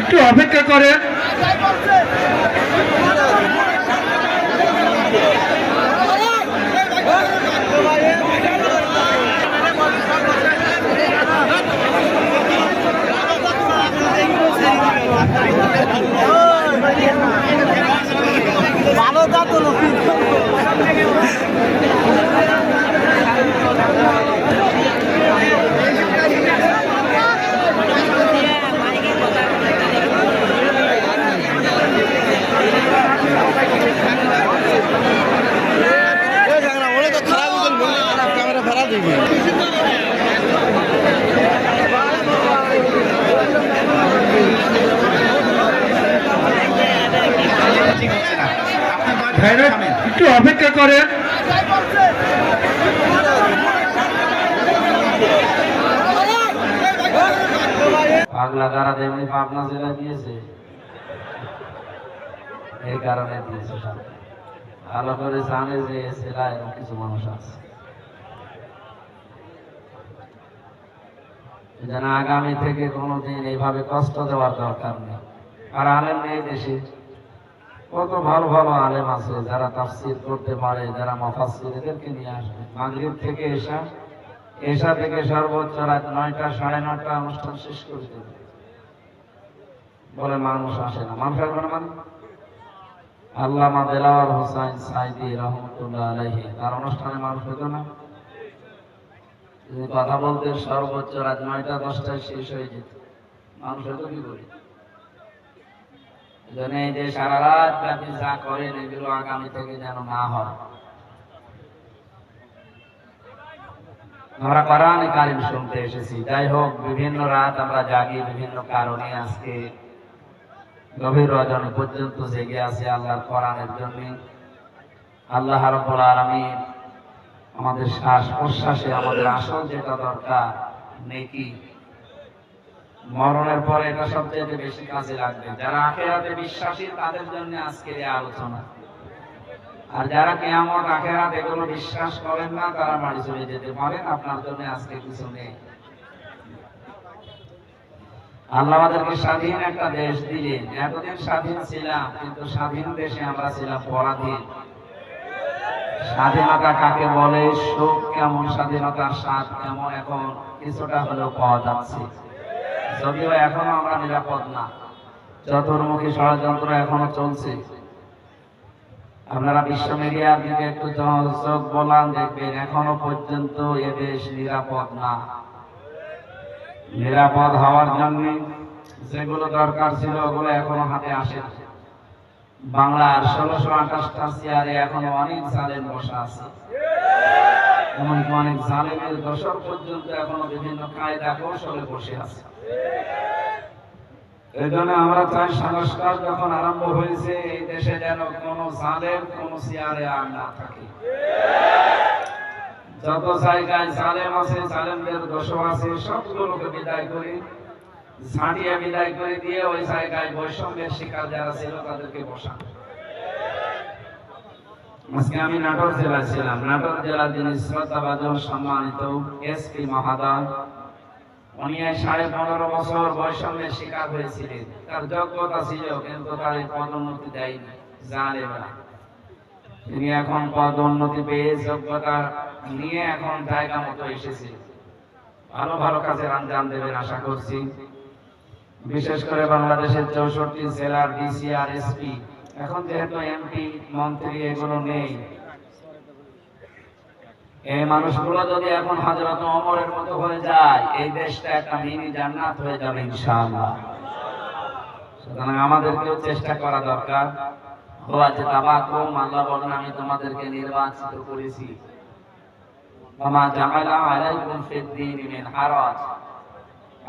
একটু অপেক্ষা করেন। ভালো দাঁত হলো ক্যামেরা ফেরা দিবি। একটু অপেক্ষা করেন। পাগলা কারা তেমনি পাবনা জেলা দিয়েছে, এই কারণে দিয়েছে। ভালো করে জানে যে জেলা এরকম কিছু মানুষ আছে, যেন আগামী থেকে কোনোদিন এইভাবে কষ্ট দেওয়ার দরকার নেই। আর আলেম নেই দেশে, কত ভালো ভালো আলেম আছে যারা তাফসীর করতে পারে, যারা মুফাসসির, এদেরকে নিয়ে আসবে। মাগরিব থেকে এশা থেকে সর্বোচ্চ রাত 9টা 9:30 অনুষ্ঠান শেষ করে দেবে। বলে মানুষ আসে না, মানুষ আসবে না মানে আল্লামা দেলাওয়ার হোসাইন সাইদি রহমতুল্লাহ আলাইহি, তার অনুষ্ঠানে মানুষ হতো না? কথা বলতে সর্বোচ্চ রাত 9টা 10টায় শেষ হয়ে যেত, মানুষ হতো কি করে? এই যে সারা রাত ব্যাপী যা করেন, এগুলো আগামী থেকে যেন না হয়। আমরা কোরআনে কারীম শুনতে এসেছি, যাই হোক বিভিন্ন রাত আমরা জাগি বিভিন্ন কারণে। আজকে গভীর রজনী পর্যন্ত জেগে আছে আল্লাহর কোরআনের জন্য। আল্লাহ রাব্বুল আলামিন আমাদের শ্বাস প্রশ্বাসে আমাদের আসল যেটা দরকার নেকি, মরণের পরে এটা সবচেয়ে বেশি কাজে লাগবে। যারা আখিরাতে বিশ্বাসী তাদের জন্য আজকের এই আলোচনা। আর যারা কিয়ামত আখিরাত এগুলো বিশ্বাস করেন না, তারা বাড়ি চলে যেতে পারেন, আপনার জন্য আজকে কিছু নেই। আল্লাহ আমাদেরকে স্বাধীন একটা দেশ দিলেন, এতদিন স্বাধীন ছিলাম, কিন্তু স্বাধীন দেশে আমরা ছিলাম পরাধীন। স্বাধীনতা কাকে বলে, সুখ কেমন, স্বাধীনতার স্বাদ কেমন, এখন কিছুটা হলেও পাওয়া যাচ্ছে। যদিও এখনো আমরা নিরাপদ না, চতুর্মুখী ষড়যন্ত্র এখনো চলছে। আপনারা বিশ্ব মিডিয়ার দিকে একটু চোখ বলান, দেখবেন এখনো পর্যন্ত এ দেশ নিরাপদ না। নিরাপদ হওয়ার জন্য যেগুলো দরকার ছিল ওগুলো এখনো হাতে আসে না। বাংলার 1628টা চেয়ারে এখনো অনেক জালেম বসা আছে, এমনকি অনেক জালেমের দশক পর্যন্ত এখনো বিভিন্ন কায়দা কৌশলে বসে আছে। এই জন্য আমরা চাই সংস্কার যখন আরম্ভ হয়েছে, এই দেশে যেন কোনো জালেম কোনো চেয়ারে আর না থাকে। যত জায়গায় জালেম আছে, জালেমদের দোষও আছে, সবগুলোকে বিদায় করে ঝাঁটিয়ে বিদায় করে দিয়ে ওই জায়গায় বৈষম্যের শিকার যারা ছিল তাদেরকে বসানো। আজকে আমি নাটোর জেলায় ছিলাম। নাটোর জেলার যিনি শ্রদ্ধাভাজন সম্মানিত এসপি মহোদয়, উনি 15.5 বছর বৈষম্যের শিকার হয়েছিলেন। তার যোগ্যতা ছিল, কিন্তু তার পদোন্নতি দেয়নি জালেমরা। তিনি এখন পদোন্নতি পেয়ে যোগ্যতা নিয়ে এখন জায়গা মতো এসেছে, ভালো ভালো কাজের আঞ্জাম দেবেন আশা করছি। বিশেষ করে বাংলাদেশের 64 জেলার ডিসি আর এসপি, এখন যেহেতু এমপি মন্ত্রী এগুলো নেই, এই মানুষগুলো যদি এখন হযরত ওমরের মতো হয়ে যায়, এই দেশটা একটা মিনি জান্নাত হয়ে যাবে ইনশাআল্লাহ। সুতরাং আমাদেরকেও চেষ্টা করা দরকার। আল্লাহ বলেন, আমি তোমাদেরকে নির্বাচিত করেছি, ওমা জাআলা আলাইকুম ফিদ-দীনি মিন হারাজ।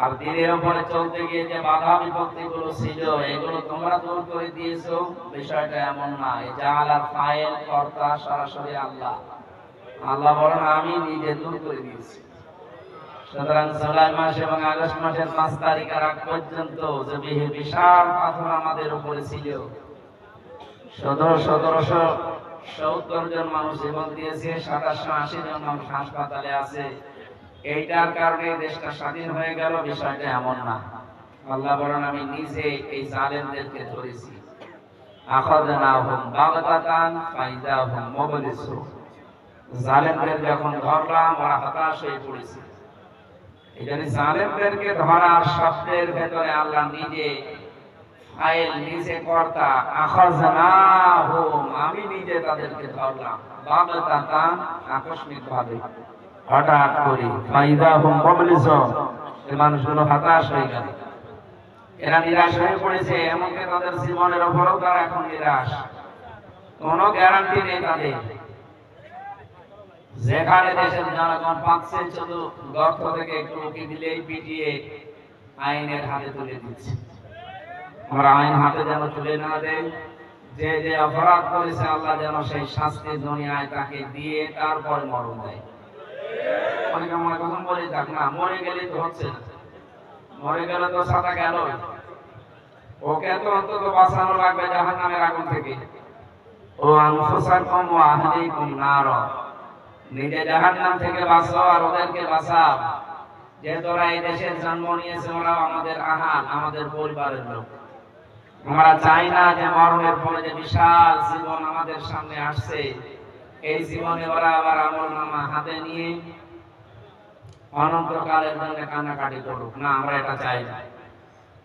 আর দিনের উপরে চলতে গিয়ে যে বাধা বিপত্তিগুলো ছিল, এগুলো তোমরা দূর করে দিয়েছো। বিষয়টা এমন না, এই জাআলার ফাইল কর্তা সরাসরি আল্লাহ। আল্লাহ বলেন, আমি নিজে দূর করে দিয়েছি। সুতরাং জুলাই মাস এবং আগস্ট মাসের 5 তারিখের আগ পর্যন্ত যে বিশাল পাথর আমাদের উপরে ছিল, 1770 জন মানুষ জীবন দিয়েছে, 2780 জন মানুষ হাসপাতালে আছে। এইটার কারণে দেশটা স্বাধীন হয়ে গেল, বিষয়টা এমন না। আল্লাহ বলেন আমি নিজে এই জালেমদেরকে ধরেছি। আখাযনাহুম বাগতাতান ফাইযাহুম মুবলিসুন। জালেমদের যখন ধরলাম ওরা হতাশ হয়ে পড়েছে। এই জন্য জালেমদেরকে ধরার শব্দের ভেতরে আল্লাহ নিজে ফাইল, নিজে কর্তা। আখাযনাহুম, আমি নিজে তাদেরকে ধরলাম। বাগতাতান, আকস্মিকভাবে, হঠাৎ করে। ফাইযাহুম মুবলিসুন, এই মানুষগুলো হতাশ হয়ে গেল, এরা নিরাশ হয়ে পড়েছে। এমনকি তাদের জীবনের উপরও তারা এখন নিরাশ, কোনো গ্যারান্টি নেই তাদের। যেখানে দেশের জনগণ পাচ্ছে শুধু গর্ত থেকে একটু উঁকি দিলেই পিটিয়ে আইনের হাতে তুলে দিচ্ছে। আমরা আইন হাতে যেন তুলে না দেয়, যে যে অপরাধ করেছে আল্লাহ যেন সেই শাস্তি দুনিয়ায় তাকে দিয়ে তারপর মরণ দেয়। অনেকে মনে কখন বলে থাক না, মরে গেলেই তো হচ্ছে না, মরে গেলে তো সাদা গেল, ওকে তো অন্তত বাঁচানো লাগবে জাহান্নামের আগুন থেকে। ও আনফুসাকুম ওয়া আহলিকুম নার, নিজে জাহান্নাম থেকে বাঁচো আর ওদেরকে বাঁচাও। যে তোরা এই দেশের জন্ম নিয়েছে ওরা আমাদের আহাল, আমাদের পরিবারের লোক। আমরা চাই না যে মরণের পরে যে বিশাল জীবন আমাদের সামনে আসছে, এই জীবনে ওরা আবার আমলনামা হাতে নিয়ে অনন্তকালের জন্য কান্নাকাটি করুক। না, আমরা এটা চাই না।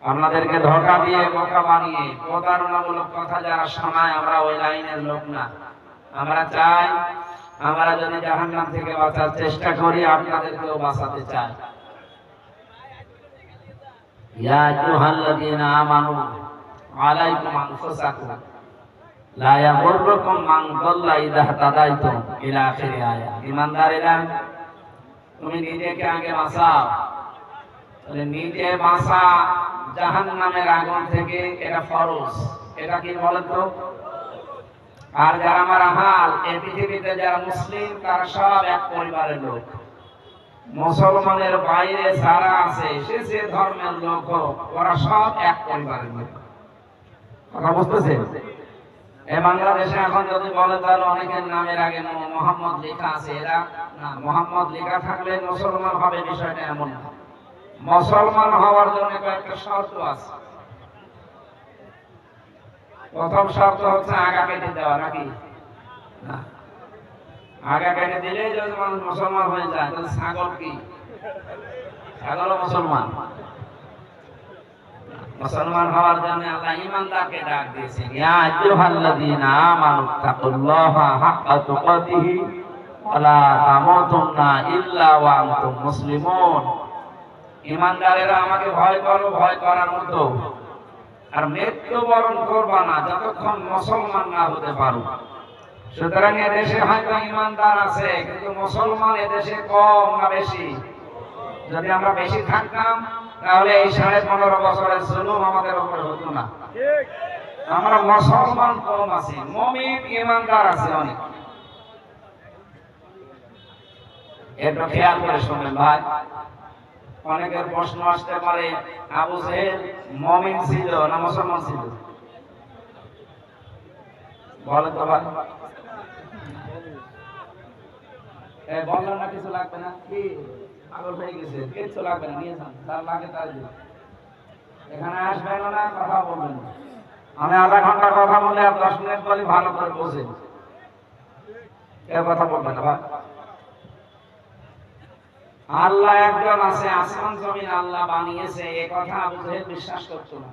আপনাদেরকে ধোঁকা দিয়ে, বোকা বানিয়ে, প্রতারণামূলক কথা যারা শোনায়, আমরা ওই লাইনের লোক না। আমরা চাই আমরা যদি জাহান্নাম থেকে বাঁচার চেষ্টা করি, আপনাদেরকেও বাঁচাতে চাই। ইয়া আইয়ুহাল্লাযীনা আমানু আলাইকুম আনফুসাকুম লা ইয়াগুররুকুম মান দাল্লা ইযা তাদাইতুম ইলা আখির আয়া। ঈমানদারেরা, তুমি নিজেকে আগে বাঁচাও। তাহলে নিজে বাঁচা জাহান্নামের আগুন থেকে, এটা ফরজ। এটা কি বলেন তো? আর যারা আমার আহাল, এই পৃথিবীতে যারা মুসলিম তারা সব এক পরিবারের লোক। মুসলমানের বাইরে যারা আছে, সে যে ধর্মের লোক হোক, ওরা সব এক পরিবারের লোক। কথা বুঝতেছে? এই বাংলাদেশে এখন যদি বলে তাহলে অনেকের নামের আগে মোহাম্মদ লেখা আছে, এরা না। মোহাম্মদ লেখা থাকলে মুসলমান হবে, বিষয়টা এমন না। মুসলমান হওয়ার জন্য কয়েকটা শর্ত আছে। প্রথম শর্ত হচ্ছে আগা কেটে দেওয়া, নাকি না? আগা কেটে দিলেই যদি মানুষ মুসলমান হয়ে যায়, তাহলে ছাগল কি? ছাগলও মুসলমান। মুসলমান হওয়ার জন্য আল্লাহ ঈমানদারকে ডাক দিয়েছেন, ইয়া আইয়ুহাল্লাযীনা আমানু তাকুল্লাহা হাক্কা তুকাতিহি ওয়া লা তামুতুন্না ইল্লা ওয়া আনতুম মুসলিমুন। ঈমানদারেরা আমাকে ভয় করো, ভয় করার মতো, আর মৃত্যুবরণ করবা না যতক্ষণ মুসলমান না হতে পারো। সুতরাং এদেশে হয়তো ঈমানদার আছে, কিন্তু মুসলমান এদেশে কম না বেশি? যদি আমরা বেশি থাকতাম তাহলে এই 15.5 বছরের জুলুম আমাদের উপরে হতো না। আমরা মুসলমান কম আছি, মুমিন ঈমানদার আছে অনেক। এটা খেয়াল করে শুনবেন ভাই। অনেকের প্রশ্ন আসতে পারে, আবু জেহেল মুমিন ছিল না মুসলমান ছিল? বলেন তো ভাই। বললাম না কিছু লাগবে না, কি পাগল হয়ে গেছে? কিছু লাগবে না, নিয়ে যান, তার লাগে তার দিন। এখানে আসবেন না, কথা বলবেন না। আমি আধা ঘন্টা কথা বলে আর 10 মিনিট বলি, ভালো করে বোঝেন। কথা বলবেন না ভাই। আল্লাহ একজন আছে, আসমান জমিন আল্লাহ বানিয়েছে, এই কথা আবু জেহেল বিশ্বাস করতো না,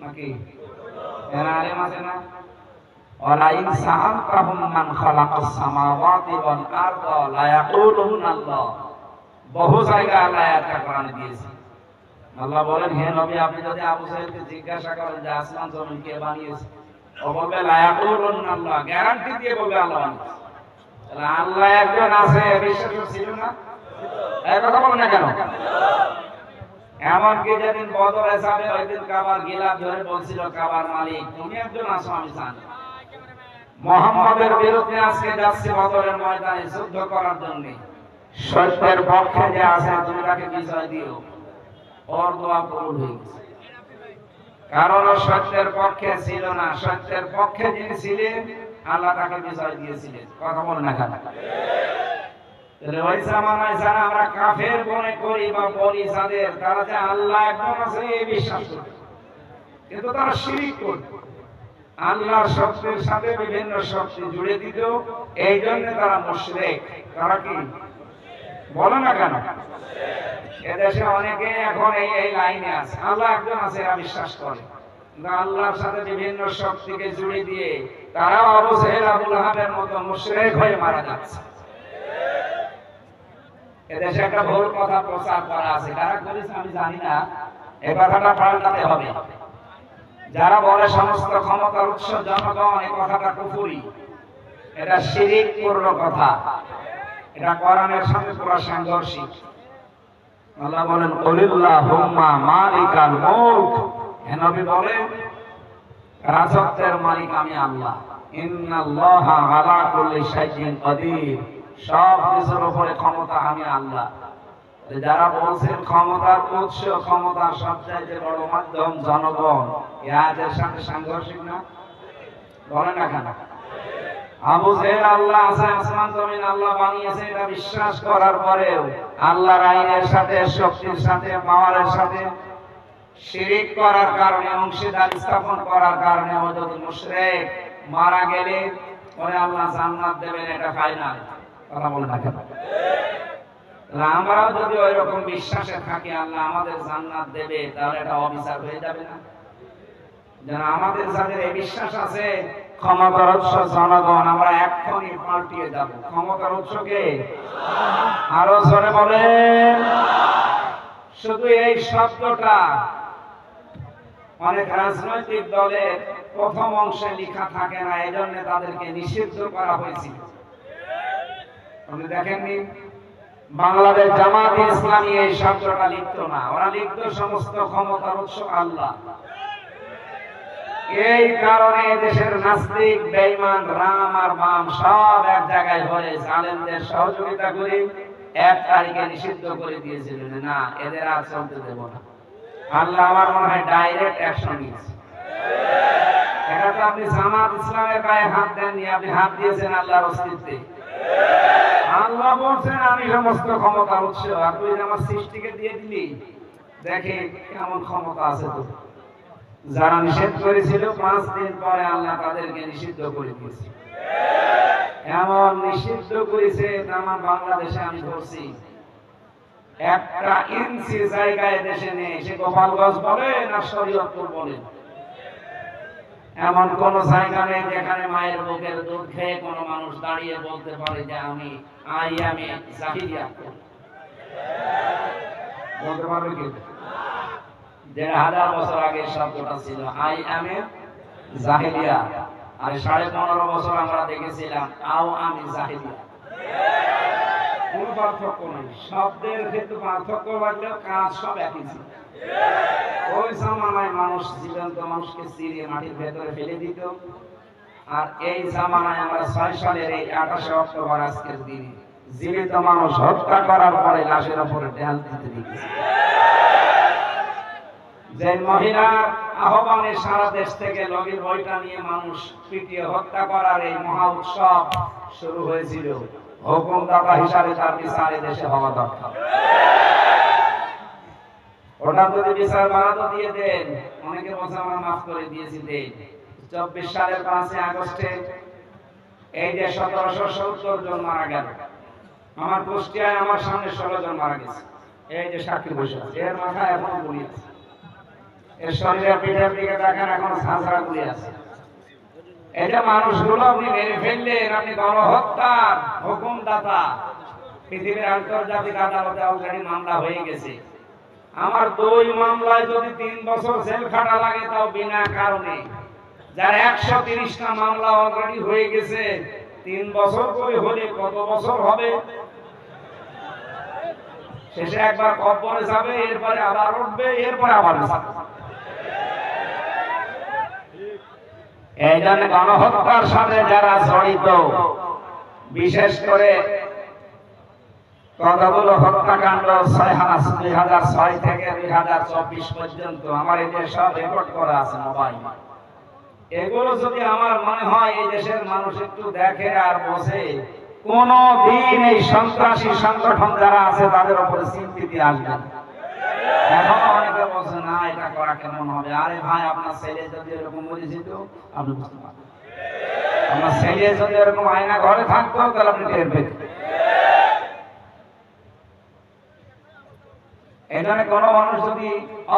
নাকি? এরা আলেম আছে না? ওয়ালা ইন সাআলতাহুম মান খালাকাস সামাওয়াতি ওয়াল আরদা লা ইয়াকুলুনা আল্লাহ। বহু জায়গায় আল্লাহ এটা কোরআনে দিয়েছে। আল্লাহ বলেন, হে নবী, আপনি যদি আবু জেহেলকে জিজ্ঞাসা করেন যে আসমান জমিন কে বানিয়েছে, ও বলবে লা ইয়াকুলুনা আল্লাহ, গ্যারান্টি দিয়ে বলবে আল্লাহ বানিয়েছে। তাহলে আল্লাহ একজন আছে, বিশ্বাস ছিল না? এই কথা বলেন না কেন? এমনকি যেদিন বদরে যাবে ওই দিন কাবার গিলাফ ধরে বলছিল, কাবার মালিক তুমি একজন আছো, আমি জানি। মুহাম্মদের বিরুদ্ধে আজকে যাচ্ছে বদরের ময়দানে যুদ্ধ করার জন্য। সত্যের পক্ষে যে আছে তুমি তাকে বিজয় দিও। ওর দোয়া কবুল হয়ে গেছে, কারণ ও সত্যের পক্ষে ছিল না। সত্যের পক্ষে যিনি ছিলেন আল্লাহ তাকে বিজয় দিয়েছিলেন। কথা বলেন না কেন? তাহলে ওই জামানায় যারা আমরা কাফের মনে করি বা বলি যাদের, তারা যে আল্লাহ একজন আছে এই বিশ্বাস করে, কিন্তু তারা শিরিক করে আল্লাহর শক্তির সাথে বিভিন্ন শক্তি জুড়ে দিত। এই জন্য তারা মুশরিক। তারা কি বলে না কেন? এদেশে অনেকে এখন এই লাইনে আছে, আল্লাহ একজন আছে এরা বিশ্বাস করে, কিন্তু আল্লাহর সাথে বিভিন্ন শক্তিকে জুড়ে দিয়ে তারাও আবু জেহেল আবু লাহাবের মতো মুশরিক হয়ে মারা যাচ্ছে। এদেশে একটা ভুল কথা প্রচার করা আছে, কারা করেছে আমি জানি না, এই কথাটা পাল্টাতে হবে। যারা বলে সমস্ত ক্ষমতার উৎস জনগণ, এই কথাটা কুফরি, এটা শিরকপূর্ণ কথা, এটা কোরআনের সাথে পুরো সাংঘর্ষিক। আল্লাহ বলেন কুলিল্লাহুম্মা মালিকাল মুলক, হে নবী বলেন রাজত্বের মালিক আমি আল্লাহ। ইন্নাল্লাহা আলা কুল্লি শাইইন কাদির, সব কিছুর উপরে ক্ষমতা আমি আল্লাহ। যারা বলছেন ক্ষমতার উৎস, ক্ষমতার সবচাইতে বড় মাধ্যম জনগণ, এদের সাথে সাংঘর্ষিক না? বলেন না কেন? আবু জেহেল আল্লাহ আছে, আসমান জমিন আল্লাহ বানিয়েছে, এটা বিশ্বাস করার পরেও আল্লাহর আইনের সাথে, শক্তির সাথে, পাওয়ারের সাথে শিরিক করার কারণে, অংশীদার স্থাপন করার কারণে ও যদি মুশরিক মারা গেলে পরে আল্লাহ জান্নাত দেবেন, এটা ফাইনাল কথা। বলে না কেন? আমরাও যদি ওই রকম বিশ্বাসে থাকি আল্লাহ আমাদের জান্নাত দেবে, তাহলে এটা অবিচার হয়ে যাবে না? যারা আমাদের যাদের এই বিশ্বাস আছে ক্ষমতার উৎস জনগণ, আমরা এক্ষুনি পাল্টিয়ে যাব। ক্ষমতার উৎসকে আরো জোরে বলেন। শুধু এই শব্দটা অনেক রাজনৈতিক দলের প্রথম অংশে লেখা থাকে না, এই জন্য তাদেরকে নিষিদ্ধ করা হয়েছিল। আপনি দেখেননি বাংলাদেশ জামাত ইসলামী এই শব্দটা লিখত না, ওরা লিখত সমস্ত ক্ষমতার উৎস আল্লাহ। এই কারণে দেশের নাস্তিক, বেঈমান, রাম আর বাম সব এক জায়গায় হয়ে জালেমদের সহযোগিতা করে 1 তারিখে নিষিদ্ধ করে দিয়েছিলেন, না এদের আর চলতে দেব না। আল্লাহ আমার মনে হয় ডাইরেক্ট অ্যাকশন নিয়েছে। এটা তো আপনি জামাত ইসলামের গায়ে হাত দেননি, আপনি হাত দিয়েছেন আল্লাহর অস্তিত্বে। আল্লাহ বলছেন আমি সমস্ত ক্ষমতার উৎস, আর তুই আমার সৃষ্টিকে দিয়ে দিলি, দেখে কেমন ক্ষমতা আছে তো। যারা নিষেধ করেছিল 5 দিন পরে আল্লাহ তাদেরকে নিষিদ্ধ করে দিয়েছে। এমন নিষিদ্ধ করেছে আমার বাংলাদেশে আমি ধরছি 1 ইঞ্চি জায়গায় দেশে নেই, সে গোপালগঞ্জ বলে না শরীয়তপুর বলে, এমন কোন জায়গা নেই যেখানে মায়ের বুকের দুধ খেয়ে কোন মানুষ দাঁড়িয়ে বলতে পারে যে আমি জাহিলিয়া করি। বলতে পারবে কি? 1500 বছর আগে শব্দটা ছিল আই এম এ জাহিলিয়া, আর 15.5 বছর আমরা দেখেছিলাম আও আমি জাহিলিয়া। কোন পার্থক্য নেই, শব্দের ক্ষেত্রে পার্থক্য বাড়লেও কাজ সব একই ছিল। ওই জামানায় মানুষ জীবন্ত মানুষকে চিরিয়ে মাটির ভেতরে ফেলে দিত, আর এই জামানায় আমরা 6 সালের এই 28 অক্টোবর আজকের দিনে জীবিত মানুষ হত্যা করার পরে লাশের উপরে ঢেল দিতে দেখেছি। যে মহিলার আহ্বানে সারা দেশ থেকে লগির বইটা নিয়ে মানুষ পিটিয়ে হত্যা করার এই মহা উৎসব শুরু হয়েছিল, হুকুমদাতা হিসাবে তার বিচার দেশে হওয়া দরকার। ওটা যদি বিচার বাড়াতে দিয়ে দেন, অনেকে বলছে আমরা মাফ করে দিয়েছি, দেন। 24 সালের 5 আগস্টে এই যে 1770 জন মারা গেল, আমার কুষ্টিয়ায় আমার সামনে 16 জন মারা গেছে, এই যে সাক্ষী বসে আছে, এর মাথায় এখনো গুলি আছে, এর শরীরের পিঠের দিকে দেখেন এখন ঝাঁঝরা গুলি আছে। এটা মানুষগুলো আপনি মেরে ফেললেন, আপনি গণহত্যার হুকুমদাতা। পৃথিবীর আন্তর্জাতিক আদালতে অলরেডি মামলা হয়ে গেছে। আমার 2 মামলায় যদি 3 বছর জেল খাটা লাগে, তাও বিনা কারণে। যার 130টা মামলা অলরেডি হয়ে গেছে, 3 বছর করে হলে কত বছর হবে? শেষে একবার কবরে যাবে, এরপরে আবার উঠবে, এরপরে আবার যাবে। এই জন্য গণহত্যার সাথে যারা জড়িত, বিশেষ করে কতগুলো হত্যাকাণ্ড 2006 থেকে 2024 পর্যন্ত আমার এই দেশে সব রেকর্ড করা আছে মোবাইল। এগুলো যদি আমার মনে হয় এই দেশের মানুষ একটু দেখে আর বোঝে, কোনদিন এই সন্ত্রাসী সংগঠন যারা আছে তাদের উপরে স্বীকৃতি আসবে না। এখন অনেকে বলছে না এটা করা কেমন হবে। আরে ভাই, আপনার ছেলে যদি এরকম পরিচিত আপনি বুঝতে পারবেন। আপনার ছেলে যদি এরকম আয়না ঘরে থাকতো তাহলে আপনি টের পেতেন। এখানে কোনো মানুষ যদি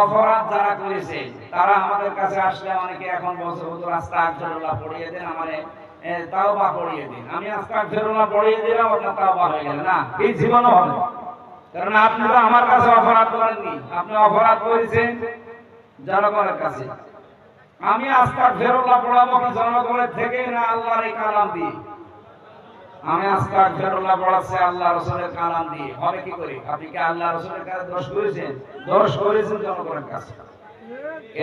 অপরাধ যারা করেছে তারা আমাদের কাছে আসলে অনেকে এখন বলছে হুজুর আস্তাগফিরুল্লাহ পড়িয়ে দেন, আমারে তাওবা পড়িয়ে দিন। আমি আস্তাগফিরুল্লাহ পড়িয়ে দিলাম, আপনার তাওবা হয়ে গেল না, এই জীবনও হবে না। কারণ আপনি তো আমার কাছে অপরাধ করেননি, আপনি অপরাধ করেছেন জনগণের কাছে। আমি আস্তাগফিরুল্লাহ পড়াবো কি জনগণের থেকে না আল্লাহর এই কালাম দিয়ে? আমি আস্তাগফিরুল্লাহ পড়াচ্ছি আল্লাহ রাসূলের কালাম দিয়ে, হবে কি করে? আপনি কি আল্লাহ রাসূলের কাছে দোষ করেছেন? দোষ করেছেন জনগণের কাছে।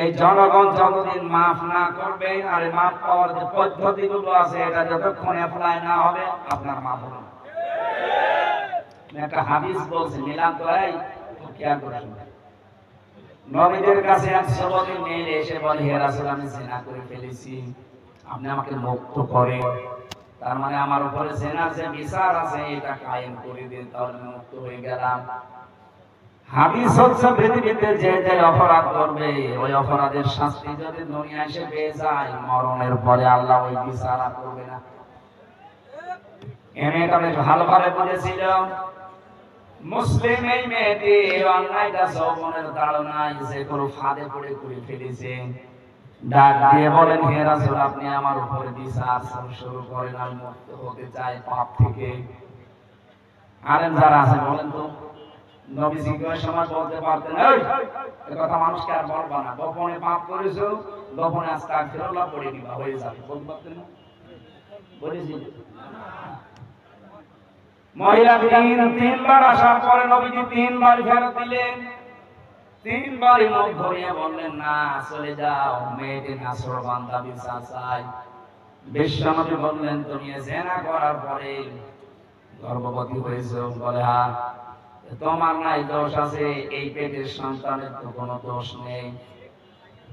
এই জনগণ যতদিন মাফ না করবে আর মাফ পাওয়ার যে পদ্ধতিগুলো আছে এটা যতক্ষণ অ্যাপ্লাই না হবে আপনার মাফ হবে না। একটা হাদিস বলছে, মিলাদ তো এই খেয়াল করে শুনুন। নবীদের কাছে এক যুবতী মেয়ে এসে বলে, হে রাসূল, আমি জিনা করে ফেলেছি, আপনি আমাকে মুক্ত করেন। তার মানে আমার উপরে জিনার যে বিচার আছে এটা কায়েম করে দিন, তাহলে মুক্ত হয়ে গেলাম। হাদিস হচ্ছে পৃথিবীতে যে যে অপরাধ করবে ওই অপরাধের শাস্তি যদি দুনিয়া এসে পেয়ে যায়, মরণের পরে আল্লাহ ওই বিচার আর করবে না। এটা বেশ ভালোভাবে বুঝেছিল মুসলিম। এই মেয়েটি অন্যায়টা যৌবনের তাড়নায় যে কোনো ফাঁদে পড়ে করে ফেলেছে। ডাক দিয়ে বলেন, হে রাসূল, আপনি আমার উপরে বিচার শুরু করেন, আমি মুক্ত হতে চাই পাপ থেকে। আরেন যারা আছে বলেন তো, নবীজি কোন সময় বলতে পারতেন এই কথা মানুষকে আর বলবা না, গোপনে পাপ করেছো, গোপনে আস্তাগফিরুল্লাহ পড়ে দিবা, হয়ে যাবে, বলতে পারতেন না? বলেছি মহিলা তিনবার আসার পরে নবীজি তিনবার ফেরত দিলেন। তিনবারই মুখ ঘুরিয়ে বললেন, না চলে যাও, মেয়েটি নাছরবান্দা বিচার চাই। বিশ্বনবী বললেন, তুমি জিনা করার পরে গর্ভবতী হয়েছো? বলে হ্যাঁ। তোমার নাই দোষ আছে, এই পেটের সন্তানের তো কোনো দোষ নেই।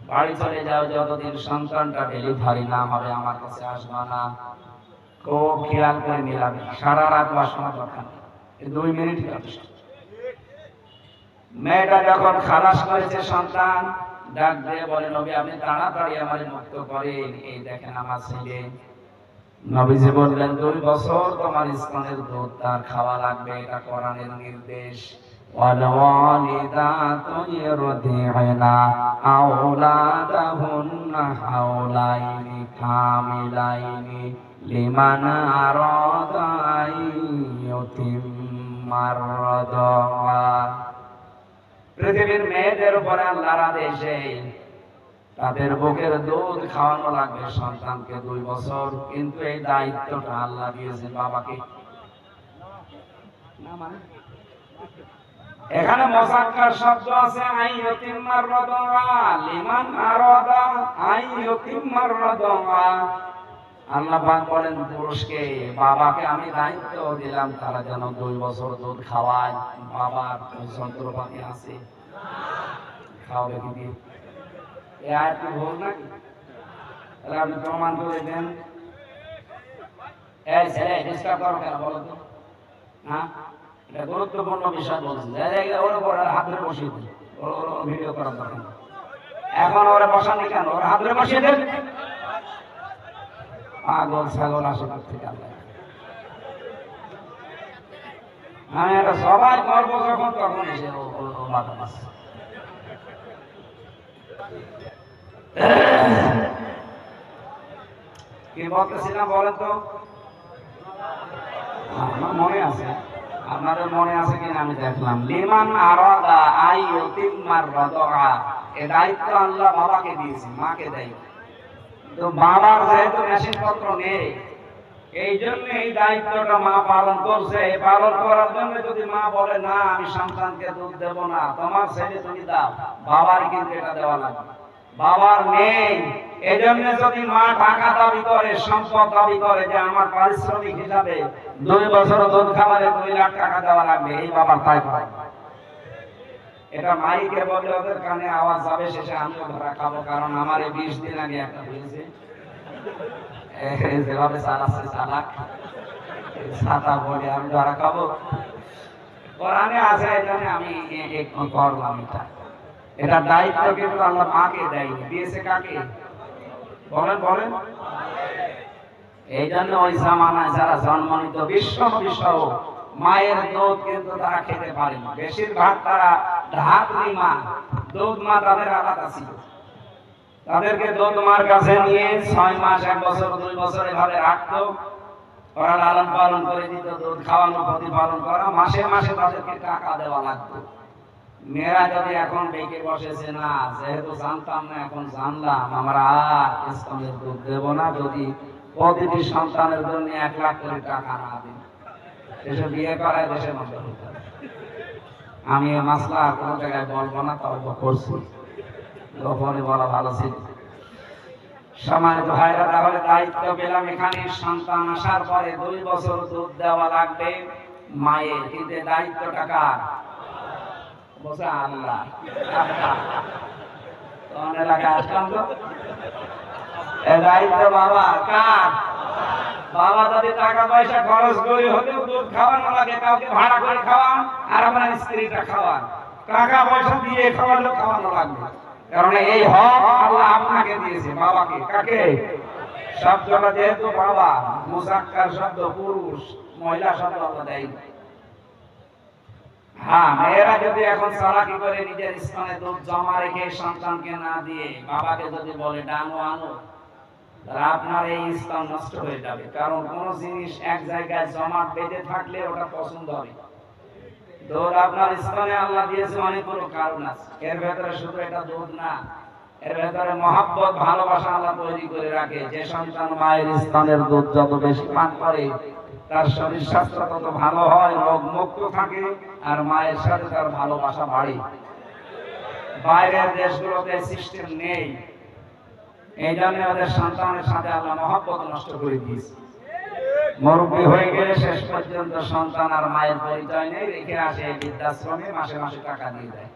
বাড়ি চলে যাও, যতদিন সন্তানটা ডেলিভারি না হবে আমার কাছে আসবা না। খুব খেয়াল করে মিলাবে, সারা রাত বাসনা দরকার, 2 মিনিট যথেষ্ট। মেয়েটা যখন খালাস করেছে সন্তান, ডাক দিয়ে বলে, নবী আপনি তাড়াতাড়ি আমার মুক্ত করেন, এই দেখেন আমার ছেলে। নবীজি বললেন, 2 বছর তোমার স্তনের দুধ তার খাওয়া লাগবে, এটা কোরআনের নির্দেশ। ওয়ালওয়ালিদাতু ইরদি'না আওলাদাহুন্না হাওলাইনি কামিলাইনি লিমান আরাদা আইয়ুতিম্মার রাদা। পৃথিবীর মেয়েদের উপরে আল্লাহর আদেশে তাদের বুকের দুধ খাওয়ানো লাগবে সন্তানকে 2 বছর, কিন্তু এই দায়িত্বটা আল্লাহ দিয়েছেন বাবাকে। এখানে মুযাক্কার শব্দ আছে, আইয়ুতিম্মার রাদা লিমান আরাদা আইয়ুতিম্মার রাদা। আল্লাহ পাক বলেন পুরুষকে, বাবাকে আমি দায়িত্ব দিলাম তারা যেন 2 বছর দুধ খাওয়ায়। বাবার যন্ত্রপাতি আছে, খাওয়াবে কি দিয়ে? এই আয়াত কি ভুল নাকি? তাহলে আপনি প্রমাণ করে দেন। এই ছেলে ডিস্টার্ব করো কেন বলো তো? হ্যাঁ, এটা গুরুত্বপূর্ণ বিষয় বলছেন। ওর উপর হাত ধরে বসিয়ে দিন, ওর ভিডিও করার দরকার। এখন ওরা বসানি কেন? ওর হাত ধরে বসিয়ে দেন। পাগল ছাগল আসে থেকে আল্লাহ। আমি এটা সবাই করবো যখন তখন এসে বাধা আছে। কি বলতেছিলাম বলেন তো? আমার মনে আছে, আপনাদের মনে আছে কিনা আমি দেখলাম। লিমান আরাদা আইয়ুতিম্মার রাদা, এই দায়িত্ব আল্লাহ বাবাকে দিয়েছে, মাকে দেয়। তো বাবার যেহেতু মেশিন পত্র নেই, এই জন্য এই দায়িত্বটা মা পালন করছে। পালন করার জন্য যদি মা বলে না আমি সন্তানকে দুধ দেব না, তোমার ছেলে তুমি দাও, বাবার কিন্তু এটা দেওয়া লাগবে। বাবার নেই, এই জন্য যদি মা টাকা দাবি করে, সম্পদ দাবি করে যে আমার পারিশ্রমিক হিসাবে 2 বছর দুধ খাওয়ালে 2 লাখ টাকা দেওয়া লাগবে, এই বাবার তাই পায়। এটা মাইকে বলে ওদের কানে আওয়াজ যাবে, শেষে আমিও ধরা খাবো। কারণ আমার এই 20 দিন আগে একটা হয়েছে, যেভাবে চালাচ্ছে চালাক, ছাতা বলে আমি ধরা খাবো? কোরআনে আছে, এই জন্য আমি করলাম এটা। এটা দায়িত্ব কিন্তু আল্লাহ মাকে দেয়নি, দিয়েছে কাকে? বলেন বলেন। এই জন্য ওই জামানায় যারা জন্মনিত বিশ্ব মায়ের দুধ কিন্তু তারা খেতে পারে না। বেশিরভাগ তারা ধাত্রী মা, দুধ মা তাদের আলাদা ছিল। তাদেরকে দুধ মার কাছে নিয়ে 6 মাস 1 বছর 2 বছর এভাবে রাখতো, ওরা লালন পালন করে দিত, দুধ খাওয়ানো প্রতিপালন করা, মাসে মাসে তাদেরকে টাকা দেওয়া লাগতো। মেয়েরা যদি এখন বেঁকে বসেছে, না যেহেতু জানতাম না এখন জানলাম, আমরা আর ইসলামের দুধ দেব না যদি প্রতিটি সন্তানের জন্য 1 লাখ করে টাকা না দিই। দেশে বিয়ে করায় দেশে বন্ধ হতে হবে। আমি এই মাসলা আর কোনো জায়গায় বলবো না, তর্ক করছি, গোপনে বলা ভালো ছিল। সম্মানিত ভাইরা, তাহলে দায়িত্ব পেলাম এখানে, সন্তান আসার পরে 2 বছর দুধ দেওয়া লাগবে মায়ের, কিন্তু দায়িত্বটা কার? বসে আল্লাহ। কোন এলাকায় আসলাম তো? এই দায়িত্ব বাবা কার? বাবা যদি টাকা পয়সা খরচ করে হলেও দুধ খাওয়ানো লাগে, কাউকে ভাড়া করে খাওয়ান আর আপনার স্ত্রীটা খাওয়ান, টাকা পয়সা দিয়ে খাওয়ানো লাগবে। কারণ এই হক আল্লাহ আপনাকে দিয়েছে, বাবাকে। কাকে? শব্দটা যেহেতু বাবা, মুজাক্কার শব্দ, পুরুষ, মহিলা শব্দ আল্লাহ দেয়নি। হ্যাঁ, মেয়েরা যদি এখন চালাকি করে নিজের স্থানে দুধ জমা রেখে সন্তানকে না দিয়ে বাবাকে যদি বলে ডানো আনো, তাহলে আপনার এই ইসলাম নষ্ট হয়ে যাবে। কারণ কোন জিনিস এক জায়গায় জমা বেঁধে থাকলে ওটা পছন্দ হবে। দুধ আপনার স্থানে আল্লাহ দিয়েছে অনেকগুলো কারণ আছে, এর ভেতরে শুধু এটা দুধ না, এর ভেতরে মহব্বত, ভালোবাসা আল্লাহ তৈরি করে রাখে। যে সন্তান মায়ের স্থানের দুধ যত বেশি পান করে তার শরীর স্বাস্থ্য তত ভালো হয়, রোগ মুক্ত থাকে, আর মায়ের সাথে তার ভালোবাসা বাড়ে। বাইরের দেশগুলোতে সিস্টেম নেই, এই জন্য ওদের সন্তানের সাথে আল্লাহ মহব্বত নষ্ট করে দিয়েছে। মুরব্বী হয়ে গেলে শেষ পর্যন্ত সন্তান আর মায়ের পরিচয় নেই, রেখে আসে বৃদ্ধাশ্রমে, মাসে মাসে টাকা দিয়ে দেয়।